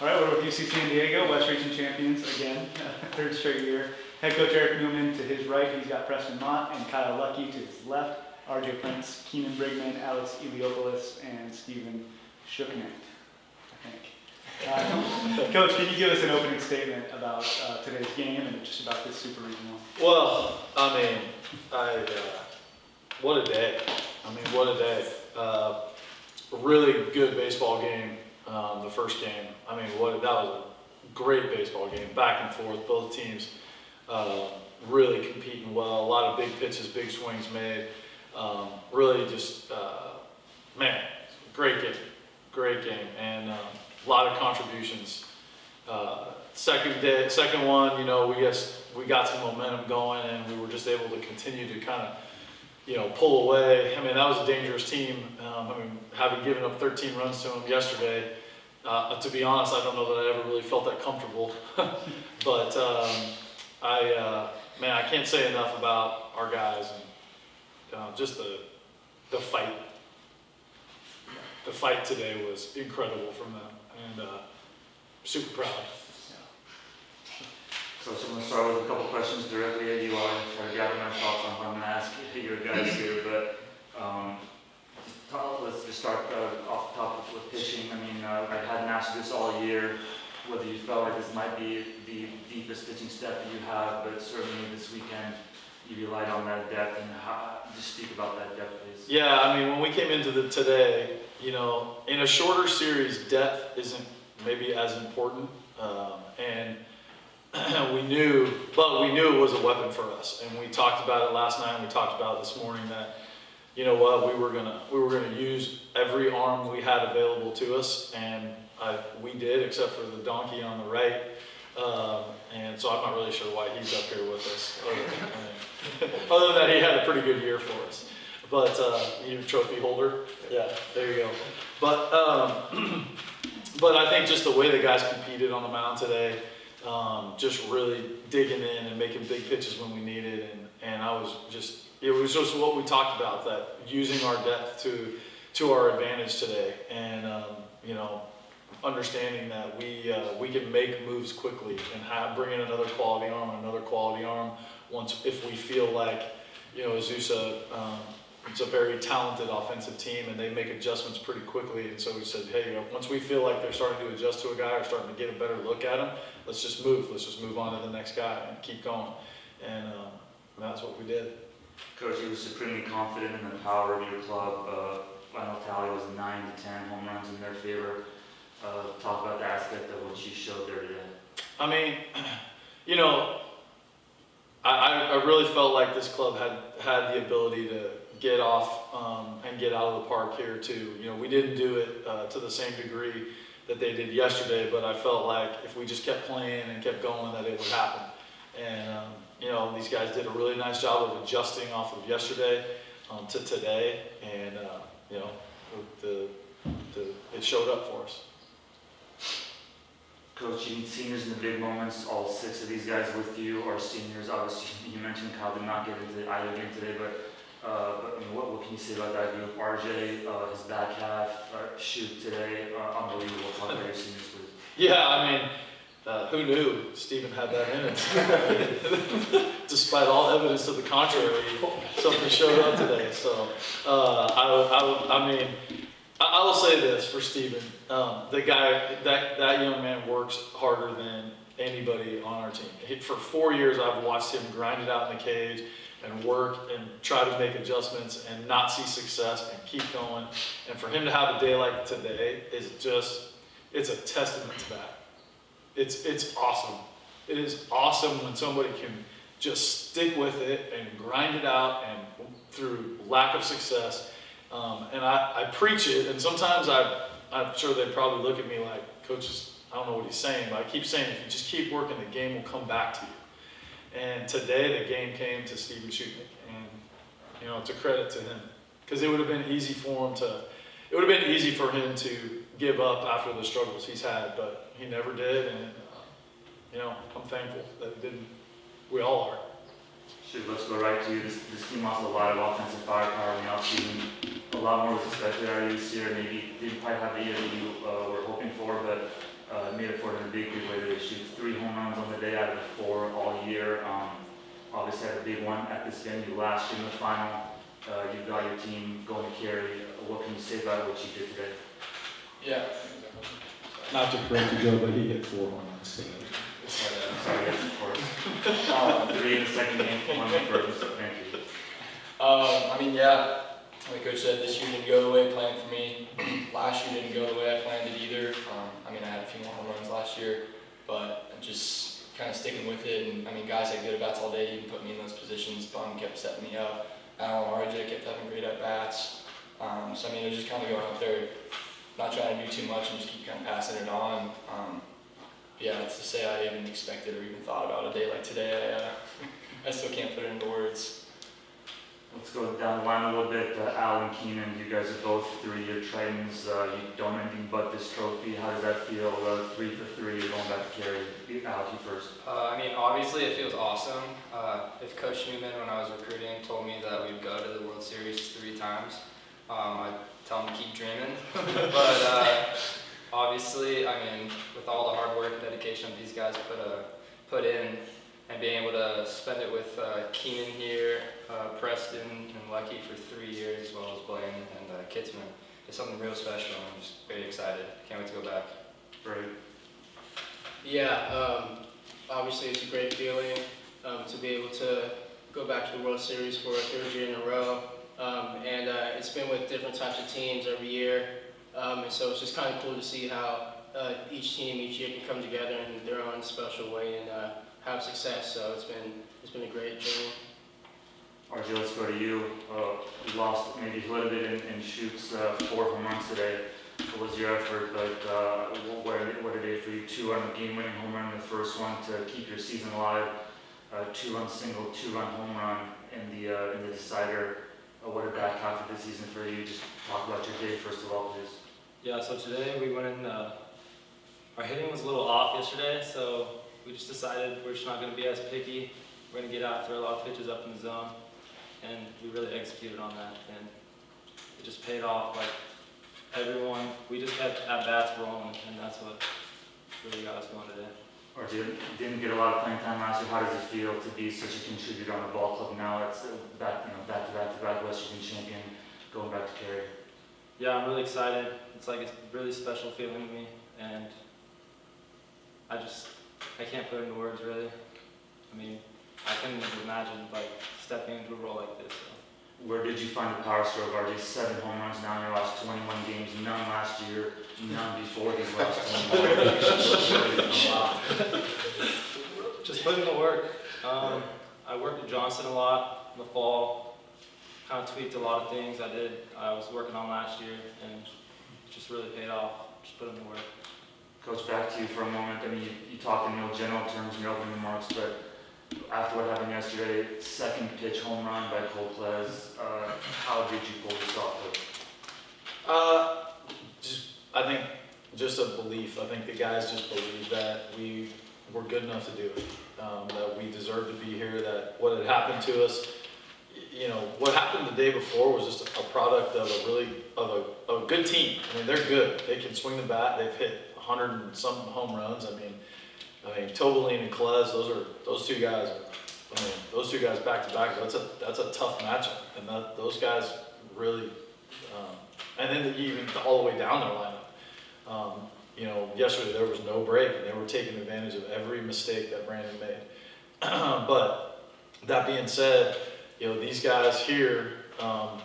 All right, we're with UC San Diego, West Region champions again, third straight year. Head coach Eric Newman to his right, he's got Preston Mott and Kyle Lucke to his left. RJ Prince, Keenan Brigman, Alex Eliopulos, and Steven Schuknecht, I think. Coach, can you give us an opening statement about today's game and just about this super regional? Well, I mean, what a day. What a day. Really good baseball game, the first game. That was a great baseball game, back and forth, both teams really competing well. A lot of big pitches, big swings made. Really just, great game, and a lot of contributions. Second one, we got some momentum going, and we were just able to continue to kind of, pull away. That was a dangerous team. Having given up 13 runs to them yesterday, to be honest, I don't know that I ever really felt that comfortable. But I can't say enough about our guys and just the fight. The fight today was incredible from them, and super proud. So I'm going to start with a couple questions directly at you. I'll try to gather my thoughts on what I'm going to ask your guys here, but let's just start off the top with pitching. I hadn't asked this all year, whether you felt like this might be the deepest pitching step that you have, but certainly this weekend you relied on that depth, and just speak about that depth, please. Yeah, when we came into today, in a shorter series, depth isn't maybe as important, and we knew it was a weapon for us, and we talked about it last night, and we talked about it this morning that, we were gonna use every arm we had available to us, and we did, except for the donkey on the right, and so I'm not really sure why he's up here with us, other than that he had a pretty good year for us. But you trophy holder, yeah, there you go. But I think just the way the guys competed on the mound today, just really digging in and making big pitches when we needed, and it was just what we talked about, that using our depth to our advantage today, and understanding that we can make moves quickly and bring in another quality arm if we feel like Azusa. It's a very talented offensive team, and they make adjustments pretty quickly. And so we said, hey, once we feel like they're starting to adjust to a guy or starting to get a better look at him, let's just move. Let's just move on to the next guy and keep going. And that's what we did. Coach, you were supremely confident in the power of your club. Final tally was 9 to 10 home runs in their favor. Talk about the aspect of what you showed there today. I really felt like this club had the ability to get off and get out of the park here too. We didn't do it to the same degree that they did yesterday, but I felt like if we just kept playing and kept going, that it would happen. And these guys did a really nice job of adjusting off of yesterday to today, and it showed up for us. Coach, you need seniors in the big moments. All 6 of these guys with you are seniors. Obviously, you mentioned Kyle did not get into either game today, but what can you say about that group? RJ, his back half, shoot today, unbelievable. Talk about your seniors, please. Yeah, who knew Steven had that in it? Despite all evidence to the contrary, something showed up today. So I will say this for Steven. The guy, that young man works harder than anybody on our team. For 4 years, I've watched him grind it out in the cage and work and try to make adjustments and not see success and keep going. And for him to have a day like today it's a testament to that. It's awesome. It is awesome when somebody can just stick with it and grind it out, and through lack of success. And I preach it, and sometimes I'm sure they probably look at me like, Coach, I don't know what he's saying, but I keep saying, if you just keep working, the game will come back to you. And today the game came to Steven Schuknecht, and it's a credit to him, because it would have been easy for him to give up after the struggles he's had, but he never did, and I'm thankful that he didn't. We all are. Shoot, let's go right to you. This team lost a lot of offensive firepower in the offseason. A lot more was expected out of you this year. Maybe didn't quite have the year that you were hoping for, but made it for it in a big way. They shoot 3 home runs on the day out of 4 all year. Obviously had a big one at this venue last year in the final. You got your team going to carry. What can you say about what you did today? Yeah. Not to correct you, Joe, but he hit 4 home runs today. Sorry, yes, of course. 3 in the second game, 1 in the first. So thank you. I mean, yeah, like Coach said, this year didn't go the way it planned for me. Last year didn't go the way I planned it either. I mean, I had a few more home runs last year, but just kind of sticking with it. And I mean, guys had good at-bats all day, even put me in those positions. Bum kept setting me up. Alan RJ kept having great at-bats. So, I mean, it was just kind of going out there, not trying to do too much and just keep kind of passing it on. Yeah, it's to say I even expected or even thought about a day like today. I still can't put it into words. Let's go down the line a little bit. Al and Keenan, you guys are both 3-year Tritons. You don't anything but this trophy. How does that feel? 3 for 3, you're going back to carry. Al, you first. I mean, obviously it feels awesome. If Coach Newman, when I was recruiting, told me that we'd go to the World Series 3 times, I'd tell him to keep dreaming. But obviously, I mean, with all the hard work and dedication these guys put in, and being able to spend it with Keenan here, Preston, and Lucke for 3 years, as well as Blaine and Kitzman, is something real special. I'm just very excited. Can't wait to go back. Right. Yeah, obviously it's a great feeling to be able to go back to the World Series for a 3rd year in a row. And it's been with different types of teams every year. And so it's just kind of cool to see how each team each year can come together in their own special way and have success. So it's been a great journey. RJ, let's go to you. You lost maybe a little bit in Schuch's 4 home runs today. What was your effort? But what did it for you? 2-run game-winning home run in the first one to keep your season alive. 2-run single, 2-run home run in the decider. What a back half of the season for you. Just talk about your day first of all, please. Yeah, so today we went in, our hitting was a little off yesterday, so we just decided we're just not going to be as picky. We're going to get after a lot of pitches up in the zone, and we really executed on that, and it just paid off. Like everyone, we just kept at-bats rolling, and that's what really got us going today. RJ, you didn't get a lot of playing time last year. How does it feel to be such a contributor on the ball club now? It's back to back West Region champion, going back to carry. Yeah, I'm really excited. It's like a really special feeling to me, and I can't put it into words really. I mean, I couldn't even imagine like stepping into a role like this. So. Where did you find the power stroke, RJ? 7 home runs now in your last 21 games, none last year, none before these last 21. Just put in the work. I worked with Johnson a lot in the fall. Kind of tweaked a lot of things I was working on last year, and it just really paid off. Just put in the work. Coach, back to you for a moment. I mean, you talked in real general terms in your opening remarks, but after what happened yesterday, 2nd pitch home run by Cole Plez, how did you pull this off? I think just a belief. I think the guys just believed that we were good enough to do it, that we deserved to be here, that what had happened to us, you know, what happened the day before was just a product of a good team. I mean, they're good. They can swing the bat. They've hit 100 and some home runs. I mean, Tobalene and Klez, those two guys. I mean, those two guys back to back. That's a tough matchup, and those guys really. And then even all the way down their lineup. You know, yesterday there was no break, and they were taking advantage of every mistake that Brandon made. But that being said, you know, these guys here,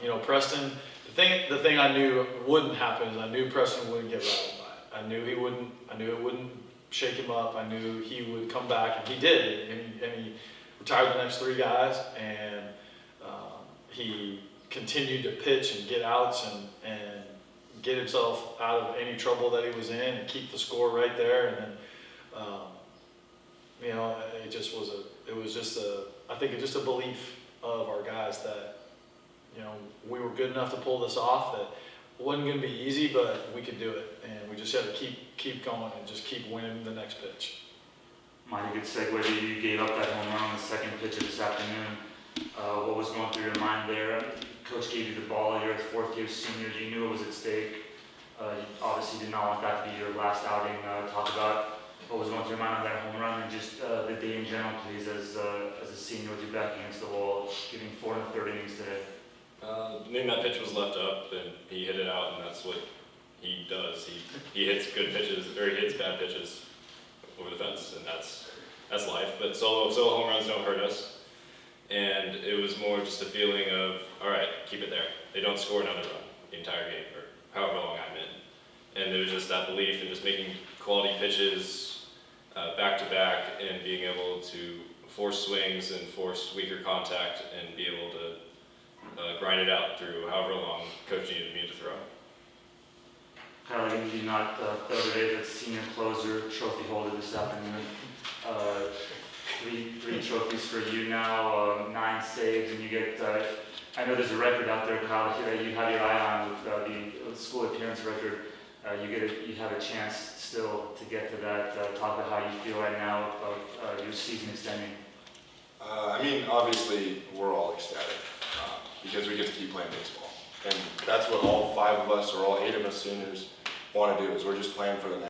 you know, Preston. The thing I knew wouldn't happen is I knew Preston wouldn't get rattled by it. I knew he wouldn't. I knew it wouldn't shake him up. I knew he would come back, and he did. And he retired the next 3 guys, and he continued to pitch and get outs and get himself out of any trouble that he was in and keep the score right there. And then, you know, it was just a belief of our guys that, you know, we were good enough to pull this off, that it wasn't going to be easy, but we could do it. And we just had to keep going and just keep winning the next pitch. Mighty good segue. You gave up that home run on the 2nd pitch of this afternoon. What was going through your mind there? Coach gave you the ball. You're a 4th-year senior. You knew it was at stake. You obviously did not want that to be your last outing. Talk about what was going through your mind on that home run and just the day in general, please, as a senior with your back against the wall, giving 4 in the 3rd innings today. I mean, that pitch was left up, and he hit it out, and that's what he does. He hits good pitches, or he hits bad pitches over the fence, and that's life. But solo home runs don't hurt us. And it was more just a feeling of, all right, keep it there. They don't score another run the entire game, or however long I'm in. And it was just that belief in just making quality pitches back to back and being able to force swings and force weaker contact and be able to grind it out through however long coach needed me to throw. Kyle, you not throw today, but senior closer, trophy holder this afternoon. Three trophies for you now, 9 saves, and you get, I know there's a record out there, Kyle, that you have your eye on with the school appearance record. You have a chance still to get to that. Talk about how you feel right now about your season extending. I mean, obviously, we're all ecstatic because we get to keep playing baseball. And that's what all 5 of us or all 8 of us seniors want to do, is we're just playing for the next